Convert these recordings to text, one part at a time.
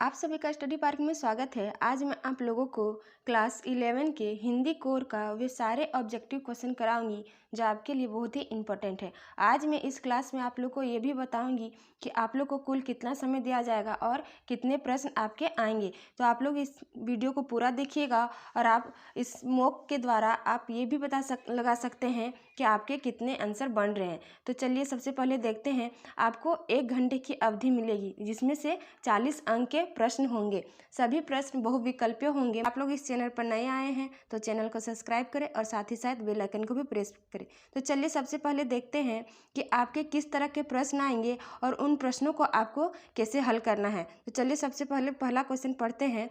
आप सभी का स्टडी पार्क में स्वागत है। आज मैं आप लोगों को क्लास 11 के हिंदी कोर का वे सारे ऑब्जेक्टिव क्वेश्चन कराऊंगी जो आपके लिए बहुत ही इम्पोर्टेंट है। आज मैं इस क्लास में आप लोग को ये भी बताऊंगी कि आप लोग को कुल कितना समय दिया जाएगा और कितने प्रश्न आपके आएंगे। तो आप लोग इस वीडियो को पूरा देखिएगा और आप इस मॉक के द्वारा आप ये भी लगा सकते हैं कि आपके कितने आंसर बन रहे हैं। तो चलिए सबसे पहले देखते हैं। आपको 1 घंटे की अवधि मिलेगी जिसमें से 40 अंक के प्रश्न होंगे। सभी प्रश्न बहुविकल्पीय होंगे। आप लोग इस चैनल पर नए आए हैं तो चैनल को सब्सक्राइब करें और साथ ही साथ बेल आइकन को भी प्रेस करें। तो चलिए सबसे पहले देखते हैं कि आपके किस तरह के प्रश्न आएंगे और उन प्रश्नों को आपको कैसे हल करना है। तो चलिए सबसे पहले पहला क्वेश्चन पढ़ते हैं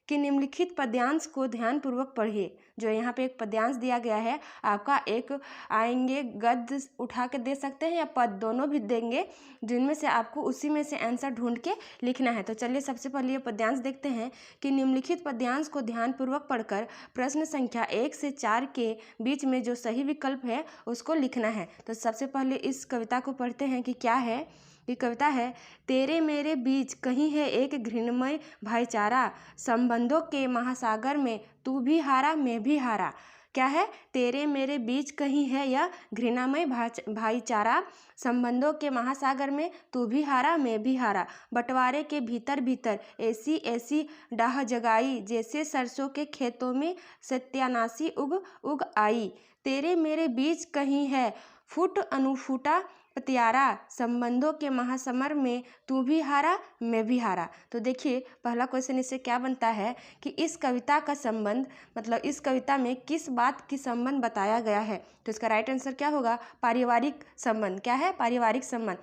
कि निम्नलिखित पद्यांश को ध्यानपूर्वक पढ़िए। जो यहाँ पे एक पद्यांश दिया गया है, आपका एक आएंगे गद्य उठा के दे सकते हैं या पद, दोनों भी देंगे, जिनमें से आपको उसी में से आंसर ढूंढ के लिखना है। तो चलिए सबसे पहले ये पद्यांश देखते हैं कि निम्नलिखित पद्यांश को ध्यानपूर्वक पढ़कर प्रश्न संख्या 1 से 4 के बीच में जो सही विकल्प है उसको लिखना है। तो सबसे पहले इस कविता को पढ़ते हैं कि क्या है। ये कविता है, तेरे मेरे बीच कहीं है एक घृणमय भाईचारा, संबंधों के महासागर में तू भी हारा मैं भी हारा। क्या है? तेरे मेरे बीच कहीं है यह घृणामय भाईचारा, संबंधों के महासागर में तू भी हारा मैं भी हारा। बंटवारे के भीतर भीतर ऐसी ऐसी डाह जगाई, जैसे सरसों के खेतों में सत्यानाशी उग उग आई। तेरे मेरे बीच कहीं है फूट अनुफूटा प्यारा, संबंधों के महासमर में तू भी हारा मैं भी हारा। तो देखिए पहला क्वेश्चन इससे क्या बनता है कि इस कविता का संबंध, मतलब इस कविता में किस बात की संबंध बताया गया है। तो इसका राइट आंसर क्या होगा? पारिवारिक संबंध। क्या है? पारिवारिक संबंध।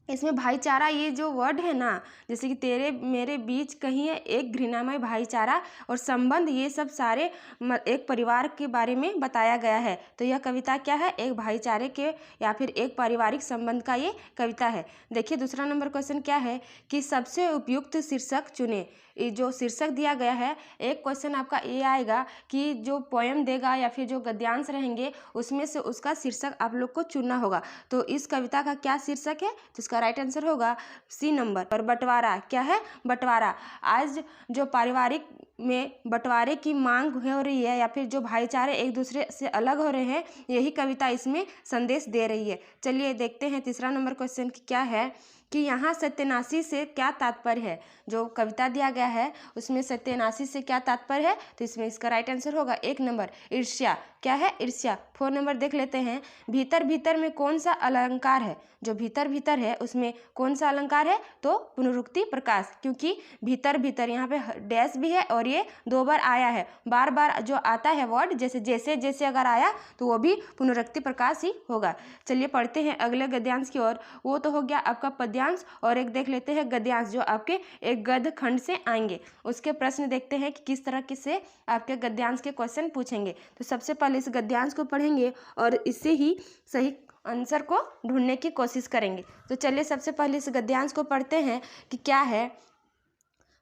इसमें भाईचारा ये जो वर्ड है ना, जैसे कि तेरे मेरे बीच कहीं है एक घृणामय भाईचारा और संबंध, ये सब सारे एक परिवार के बारे में बताया गया है। तो यह कविता क्या है? एक भाईचारे के या फिर एक पारिवारिक संबंध का ये कविता है। देखिए दूसरा नंबर क्वेश्चन क्या है कि सबसे उपयुक्त शीर्षक चुने। ये जो शीर्षक दिया गया है, एक क्वेश्चन आपका ये आएगा कि जो पोएम देगा या फिर जो गद्यांश रहेंगे उसमें से उसका शीर्षक आप लोग को चुनना होगा। तो इस कविता का क्या शीर्षक है? तो इसका राइट आंसर होगा सी नंबर। और बंटवारा क्या है? बंटवारा। आज जो पारिवारिक में बंटवारे की मांग हो रही है या फिर जो भाईचारे एक दूसरे से अलग हो रहे हैं, यही कविता इसमें संदेश दे रही है। चलिए देखते हैं तीसरा नंबर क्वेश्चन क्या है कि यहाँ सत्यानाशी से क्या तात्पर्य है। जो कविता दिया गया है उसमें सत्यानाशी से क्या तात्पर्य है। तो इसमें इसका राइट आंसर होगा 1 नंबर ईर्ष्या। क्या है? ईर्ष्या। 4 नंबर देख लेते हैं, भीतर भीतर में कौन सा अलंकार है। जो भीतर भीतर है उसमें कौन सा अलंकार है? तो पुनरुक्ति प्रकाश, क्योंकि भीतर भीतर यहाँ पे डैश भी है और ये 2 बार आया है। बार बार जो आता है वर्ड, जैसे जैसे जैसे अगर आया तो वो भी पुनरुक्ति प्रकाश ही होगा। चलिए पढ़ते हैं अगले गद्यांश की ओर। वो तो हो गया आपका पद्यांश, और एक देख लेते हैं गद्यांश जो आपके एक गद्य खंड से आएंगे। उसके प्रश्न देखते हैं कि किस तरह के से आपके गद्यांश के क्वेश्चन पूछेंगे। तो सबसे पहले इस गद्यांश को पढ़ेंगे और इससे ही सही आंसर को ढूंढने की कोशिश करेंगे। तो चलिए सबसे पहले इस गद्यांश को पढ़ते हैं कि क्या है।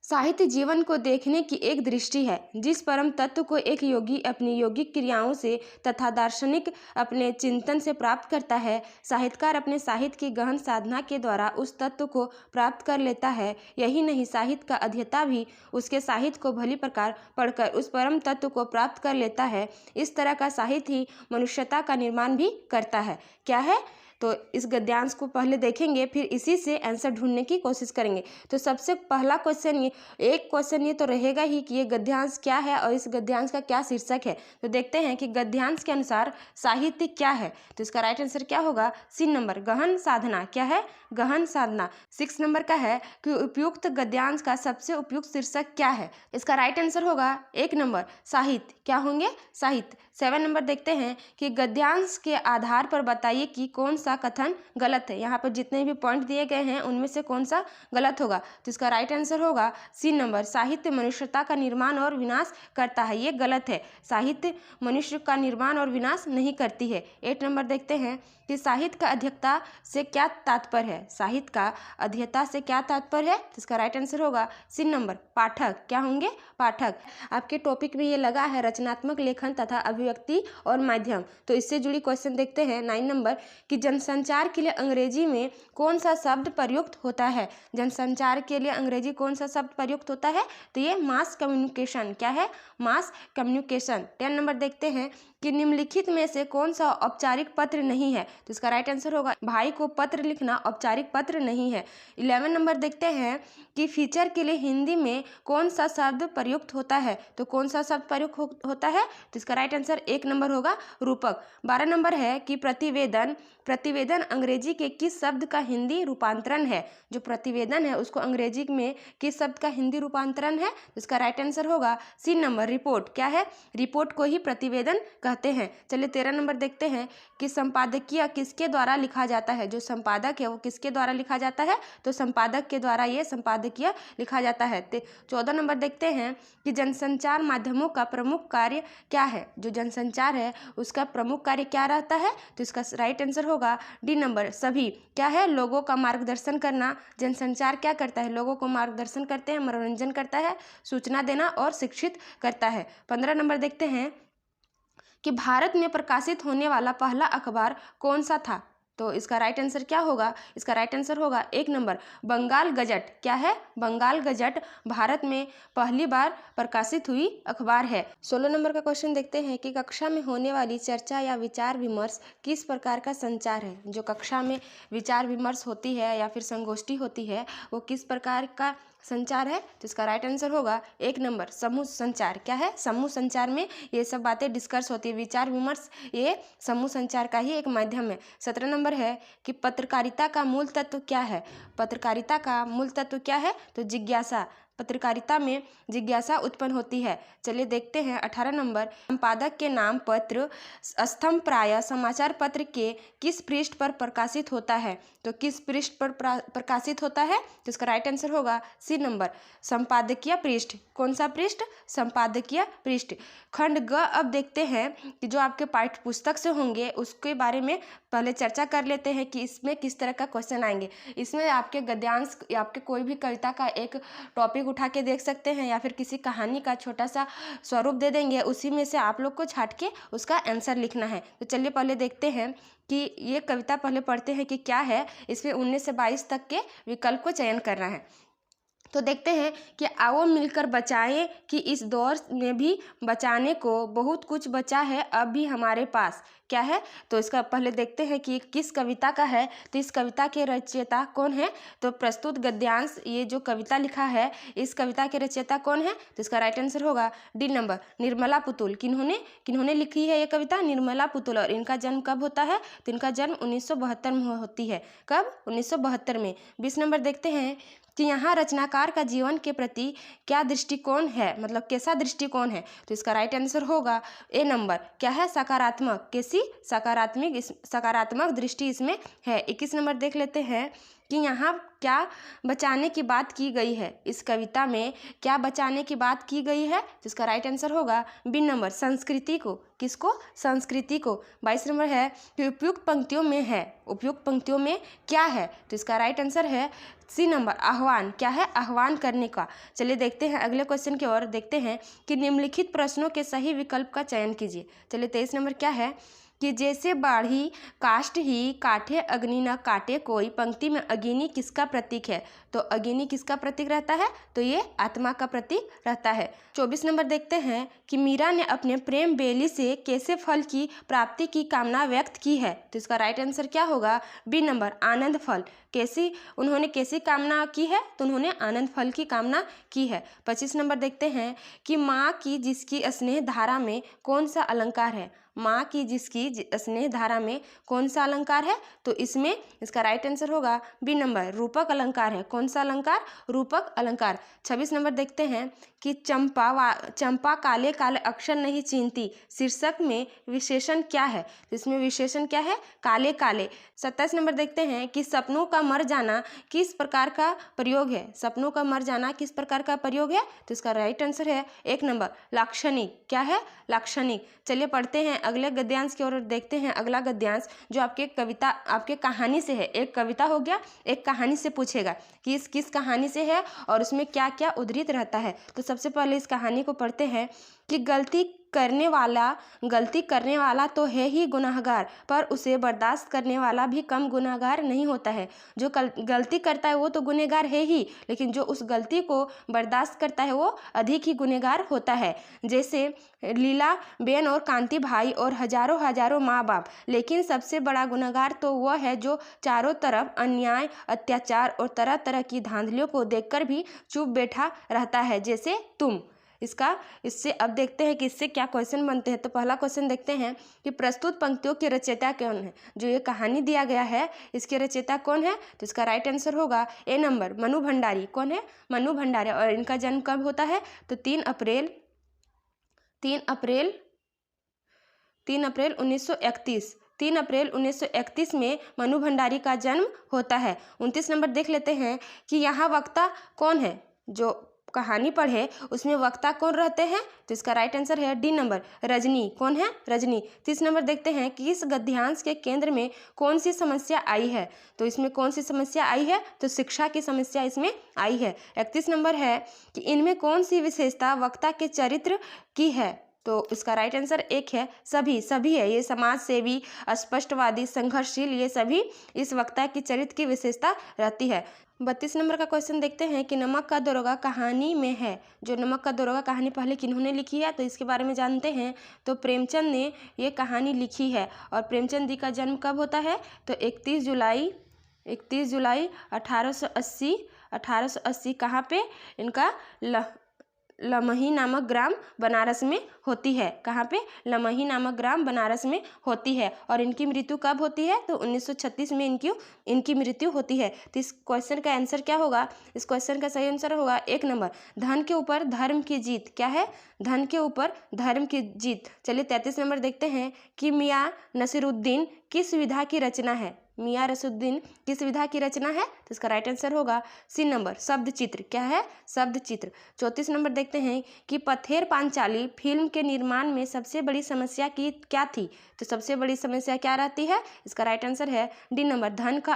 साहित्य जीवन को देखने की एक दृष्टि है जिस परम तत्व को एक योगी अपनी योगिक क्रियाओं से तथा दार्शनिक अपने चिंतन से प्राप्त करता है। साहित्यकार अपने साहित्य की गहन साधना के द्वारा उस तत्व को प्राप्त कर लेता है। यही नहीं, साहित्य का अध्येता भी उसके साहित्य को भली प्रकार पढ़कर उस परम तत्व को प्राप्त कर लेता है। इस तरह का साहित्य ही मनुष्यता का निर्माण भी करता है। क्या है? तो इस गद्यांश को पहले देखेंगे, फिर इसी से आंसर ढूंढने की कोशिश करेंगे। तो सबसे पहला क्वेश्चन ये, एक क्वेश्चन ये तो रहेगा ही कि ये गद्यांश क्या है और इस गद्यांश का क्या शीर्षक है। तो देखते हैं कि गद्यांश के अनुसार साहित्य क्या है। तो इसका राइट आंसर क्या होगा? सी नंबर गहन साधना। क्या है? गहन साधना। 6 नंबर का है कि उपयुक्त गद्यांश का सबसे उपयुक्त शीर्षक क्या है। इसका राइट आंसर होगा 1 नंबर साहित्य। क्या होंगे? साहित्य। 7 नंबर देखते हैं कि गद्यांश के आधार पर बताइए कि कौन सा कथन गलत है। यहाँ पर जितने भी पॉइंट दिए गए हैं उनमें से कौन सा गलत होगा। तो इसका राइट आंसर होगा सी नंबर, साहित्य मनुष्यता का निर्माण और विनाश करता है। ये गलत है, साहित्य मनुष्य का निर्माण और विनाश नहीं करती है। 8 नंबर देखते हैं कि कि साहित्य का अध्येता से क्या तात्पर्य है। साहित्य का अध्येता से क्या तात्पर्य है, तो इसका राइट आंसर होगा सी नंबर पाठक। क्या होंगे, पाठक। आपके टॉपिक में ये लगा है रचनात्मक लेखन तथा अभिव्यक्ति और माध्यम, तो इससे जुड़ी क्वेश्चन देखते हैं 9 नंबर कि जनसंचार के लिए अंग्रेजी में कौन सा शब्द प्रयुक्त होता है। जनसंचार के लिए अंग्रेजी कौन सा शब्द प्रयुक्त होता है, तो ये मास कम्युनिकेशन। क्या है, मास कम्युनिकेशन। 10 नंबर देखते हैं कि निम्नलिखित में से कौन सा औपचारिक पत्र नहीं है, तो इसका राइट आंसर होगा भाई को पत्र लिखना औपचारिक पत्र नहीं है। 11 नंबर देखते हैं कि फीचर के लिए हिंदी में कौन सा शब्द प्रयुक्त होता है, तो कौन सा शब्द प्रयुक्त होता है, तो इसका राइट आंसर 1 नंबर होगा रूपक। 12 नंबर है कि प्रतिवेदन। प्रतिवेदन अंग्रेजी के किस शब्द का हिंदी रूपांतरण है। जो प्रतिवेदन है उसको अंग्रेजी में किस शब्द का हिंदी रूपांतरण है, तो इसका राइट आंसर होगा सी नंबर रिपोर्ट। क्या है, रिपोर्ट को ही प्रतिवेदन कहते हैं। चलिए 13 नंबर देखते हैं कि संपादकीय किसके द्वारा लिखा जाता है। जो संपादक है वो किसके द्वारा लिखा जाता है, तो संपादक के द्वारा ये संपादकीय लिखा जाता है। 14 नंबर देखते हैं कि जनसंचार माध्यमों का प्रमुख कार्य क्या है। जो जनसंचार है उसका प्रमुख कार्य क्या रहता है, तो इसका राइट आंसर होगा डी नंबर सभी। क्या है, लोगों का मार्गदर्शन करना। जनसंचार क्या करता है, लोगों को मार्गदर्शन करते हैं, मनोरंजन करता है, सूचना देना और शिक्षित करता है। 15 नंबर देखते हैं कि भारत में प्रकाशित होने वाला पहला अखबार कौन सा था, तो इसका राइट आंसर क्या होगा, इसका राइट आंसर होगा 1 नंबर बंगाल गजट। क्या है, बंगाल गजट भारत में पहली बार प्रकाशित हुई अखबार है। 16 नंबर का क्वेश्चन देखते हैं कि कक्षा में होने वाली चर्चा या विचार विमर्श किस प्रकार का संचार है। जो कक्षा में विचार विमर्श होती है या फिर संगोष्ठी होती है वो किस प्रकार का संचार है, तो इसका राइट आंसर होगा 1 नंबर समूह संचार। क्या है, समूह संचार में ये सब बातें डिस्कस होती है। विचार विमर्श ये समूह संचार का ही एक माध्यम है। 17 नंबर है कि पत्रकारिता का मूल तत्व क्या है। पत्रकारिता का मूल तत्व क्या है, तो जिज्ञासा। पत्रकारिता में जिज्ञासा उत्पन्न होती है। चलिए देखते हैं 18 नंबर संपादक के नाम पत्र स्तंभ प्राय समाचार पत्र के किस पृष्ठ पर प्रकाशित होता है, तो किस पृष्ठ पर प्रकाशित होता है, तो इसका राइट आंसर होगा सी नंबर संपादकीय पृष्ठ। कौन सा पृष्ठ, संपादकीय पृष्ठ। खंड ग अब देखते हैं कि जो आपके पाठ्य पुस्तक से होंगे उसके बारे में पहले चर्चा कर लेते हैं कि इसमें किस तरह का क्वेश्चन आएंगे। इसमें आपके गद्यांश या आपके कोई भी कविता का एक टॉपिक उठा के देख सकते हैं या फिर किसी कहानी का छोटा सा स्वरूप दे देंगे, उसी में से आप लोग को छाट के उसका आंसर लिखना है। तो चलिए पहले देखते हैं कि ये कविता पहले पढ़ते हैं कि क्या है। इसमें 19 से 22 तक के विकल्प को चयन करना है। तो देखते हैं कि आओ मिलकर बचाएं कि इस दौर में भी बचाने को बहुत कुछ बचा है अब भी हमारे पास। क्या है, तो इसका पहले देखते हैं कि किस कविता का है। तो इस कविता के रचयिता कौन है, तो प्रस्तुत गद्यांश ये जो कविता लिखा है इस कविता के रचयिता कौन है, तो इसका राइट आंसर होगा डी नंबर निर्मला पुतुल। किन्होंने लिखी है ये कविता, निर्मला पुतुल। और इनका जन्म कब होता है, तो इनका जन्म 1972 में होती है। कब, 1972 में। 20 नंबर देखते हैं कि यहाँ रचनाकार का जीवन के प्रति क्या दृष्टिकोण है, मतलब कैसा दृष्टिकोण है, तो इसका राइट आंसर होगा ए नंबर। क्या है, सकारात्मक। कैसी, सकारात्मक दृष्टि इसमें है। 21 नंबर देख लेते हैं कि यहाँ क्या बचाने की बात की गई है। इस कविता में क्या बचाने की बात की गई है, तो इसका राइट आंसर होगा बी नंबर संस्कृति को। किसको, संस्कृति को। 22 नंबर है कि उपयुक्त पंक्तियों में है, उपयुक्त पंक्तियों में क्या है, तो इसका राइट आंसर है सी नंबर आह्वान। क्या है, आह्वान करने का। चलिए देखते हैं अगले क्वेश्चन की ओर। देखते हैं कि निम्नलिखित प्रश्नों के सही विकल्प का चयन कीजिए। चलिए 23 नंबर क्या है कि जैसे बाढ़ी काष्ठ ही काटे अग्नि न काटे कोई, पंक्ति में अग्नि किसका प्रतीक है, तो अग्नि किसका प्रतीक रहता है, तो ये आत्मा का प्रतीक रहता है। 24 नंबर देखते हैं कि मीरा ने अपने प्रेम बेली से कैसे फल की प्राप्ति की कामना व्यक्त की है, तो इसका राइट आंसर क्या होगा, बी नंबर आनंद फल। उन्होंने कैसी कामना की है, तो उन्होंने आनंद फल की कामना की है। 25 नंबर देखते हैं कि माँ की जिसकी स्नेह धारा में कौन सा अलंकार है। माँ की जिसकी स्नेह धारा में कौन सा अलंकार है, तो इसमें इसका राइट आंसर होगा बी नंबर रूपक अलंकार है। कौन सा अलंकार, रूपक अलंकार। 26 नंबर देखते हैं कि चंपा काले काले अक्षर नहीं चीनती, शीर्षक में विशेषण क्या है, तो इसमें विशेषण क्या है, काले काले। 27 नंबर देखते हैं कि सपनों का मर जाना किस प्रकार का प्रयोग है। सपनों का मर जाना किस प्रकार का प्रयोग है, तो इसका राइट आंसर है 1 नंबर लाक्षणिक। क्या है, लाक्षणिक। चलिए पढ़ते हैं अगले गद्यांश की ओर देखते हैं। अगला गद्यांश जो आपके कहानी से है, एक कविता हो गया, एक कहानी से पूछेगा कि इस किस कहानी से है और उसमें क्या क्या उद्धृत रहता है। तो सबसे पहले इस कहानी को पढ़ते हैं कि गलती करने वाला तो है ही गुनहगार, पर उसे बर्दाश्त करने वाला भी कम गुनहगार नहीं होता है। जो गलती करता है वो तो गुनहगार है ही, लेकिन जो उस गलती को बर्दाश्त करता है वो अधिक ही गुनहगार होता है। जैसे लीला बेन और कांति भाई और हजारों हजारों माँ बाप, लेकिन सबसे बड़ा गुनहगार तो वह है जो चारों तरफ अन्याय, अत्याचार और तरह तरह की धांधलियों को देखकर भी चुप बैठा रहता है, जैसे तुम। इससे अब देखते हैं कि इससे क्या क्वेश्चन बनते हैं। तो पहला क्वेश्चन देखते हैं कि प्रस्तुत पंक्तियों के रचयिता कौन है। जो ये कहानी दिया गया है इसके रचयिता कौन है, तो इसका राइट आंसर होगा ए नंबर, मनु भंडारी। कौन है, मनु भंडारी। और इनका जन्म कब होता है, तो 3 अप्रैल 1931। 3 अप्रैल 1931 में मनु भंडारी का जन्म होता है। 29 नंबर देख लेते हैं कि यहाँ वक्ता कौन है। जो कहानी पढ़े उसमें वक्ता कौन रहते हैं, तो इसका राइट आंसर है डी नंबर, रजनी। कौन है, रजनी। 30 नंबर देखते हैं कि इस गद्यांश के केंद्र में कौन सी समस्या आई है। तो इसमें कौन सी समस्या आई है, तो शिक्षा की समस्या इसमें आई है। 31 नंबर है कि इनमें कौन सी विशेषता वक्ता के चरित्र की है। तो इसका राइट आंसर एक है, सभी है। ये समाज सेवी, स्पष्टवादी, संघर्षशील, ये सभी इस वक्ता की चरित्र की विशेषता रहती है। 32 नंबर का क्वेश्चन देखते हैं कि नमक का दरोगा कहानी में है। जो नमक का दरोगा कहानी पहले किन्होंने लिखी है, तो इसके बारे में जानते हैं। तो प्रेमचंद ने ये कहानी लिखी है। और प्रेमचंद जी का जन्म कब होता है, तो 31 जुलाई 1880 कहाँ पे, इनका लमही नामक ग्राम बनारस में होती है। कहाँ पे, लमही नामक ग्राम बनारस में होती है। और इनकी मृत्यु कब होती है, तो 1936 में इनकी मृत्यु होती है। तो इस क्वेश्चन का आंसर क्या होगा, इस क्वेश्चन का सही आंसर होगा एक नंबर, धन के ऊपर धर्म की जीत। क्या है, धन के ऊपर धर्म की जीत। चलिए 33 नंबर देखते हैं कि मियाँ नसीरुद्दीन किस विधा की रचना है। मियाँ नसीरुद्दीन किस विधा की रचना है, तो इसका राइट आंसर होगा सी नंबर, शब्द चित्र। क्या है, शब्द चित्र। 34 नंबर देखते हैं कि पथेर पांचाली फिल्म के निर्माण में सबसे बड़ी समस्या की क्या थी। तो सबसे बड़ी समस्या क्या रहती है, इसका राइट आंसर है डी नंबर, धन का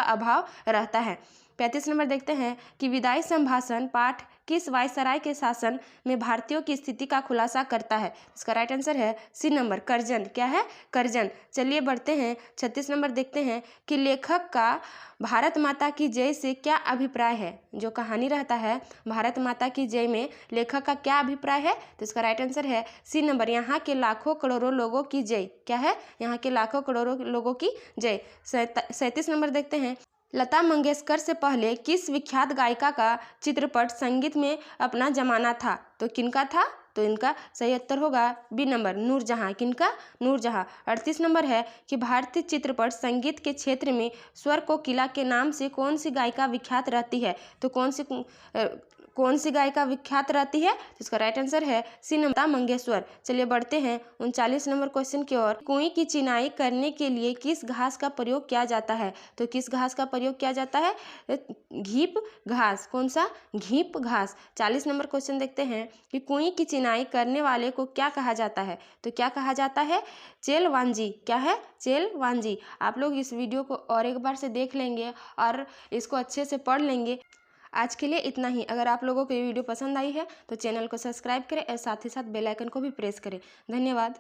अभाव रहता है। 35 नंबर देखते हैं कि विदाई संभाषण पाठ किस वायसराय के शासन में भारतीयों की स्थिति का खुलासा करता है। इसका राइट आंसर है सी नंबर, करजन। क्या है, करजन। चलिए बढ़ते हैं, 36 नंबर देखते हैं कि लेखक का भारत माता की जय से क्या अभिप्राय है। जो कहानी रहता है भारत माता की जय में लेखक का क्या अभिप्राय है, तो इसका राइट आंसर है सी नंबर, यहाँ के लाखों करोड़ों लोगों की जय। क्या है, यहाँ के लाखों करोड़ों लोगों की जय। 37 नंबर देखते हैं, लता मंगेशकर से पहले किस विख्यात गायिका का चित्रपट संगीत में अपना जमाना था। तो किनका था, तो इनका सही उत्तर होगा बी नंबर, नूरजहां। किनका, नूरजहां। 38 नंबर है कि भारतीय चित्रपट संगीत के क्षेत्र में स्वर कोकिला के नाम से कौन सी गायिका विख्यात रहती है। तो कौन सी गायिका विख्यात रहती है, तो इसका राइट आंसर है सी नंबर, लता मंगेशकर। चलिए बढ़ते हैं 39 नंबर क्वेश्चन की ओर। कुएं की चिनाई करने के लिए किस घास का प्रयोग किया जाता है। तो किस घास का प्रयोग किया जाता है, घीप घास। कौन सा, घीप घास। 40 नंबर क्वेश्चन देखते हैं कि कुएं की चिनाई करने वाले को क्या कहा जाता है। तो क्या कहा जाता है, चेलवांजी। क्या है, चेलवांजी। आप लोग इस वीडियो को और एक बार से देख लेंगे और इसको अच्छे से पढ़ लेंगे। आज के लिए इतना ही। अगर आप लोगों को ये वीडियो पसंद आई है तो चैनल को सब्सक्राइब करें और साथ ही साथ बेल आइकन को भी प्रेस करें। धन्यवाद।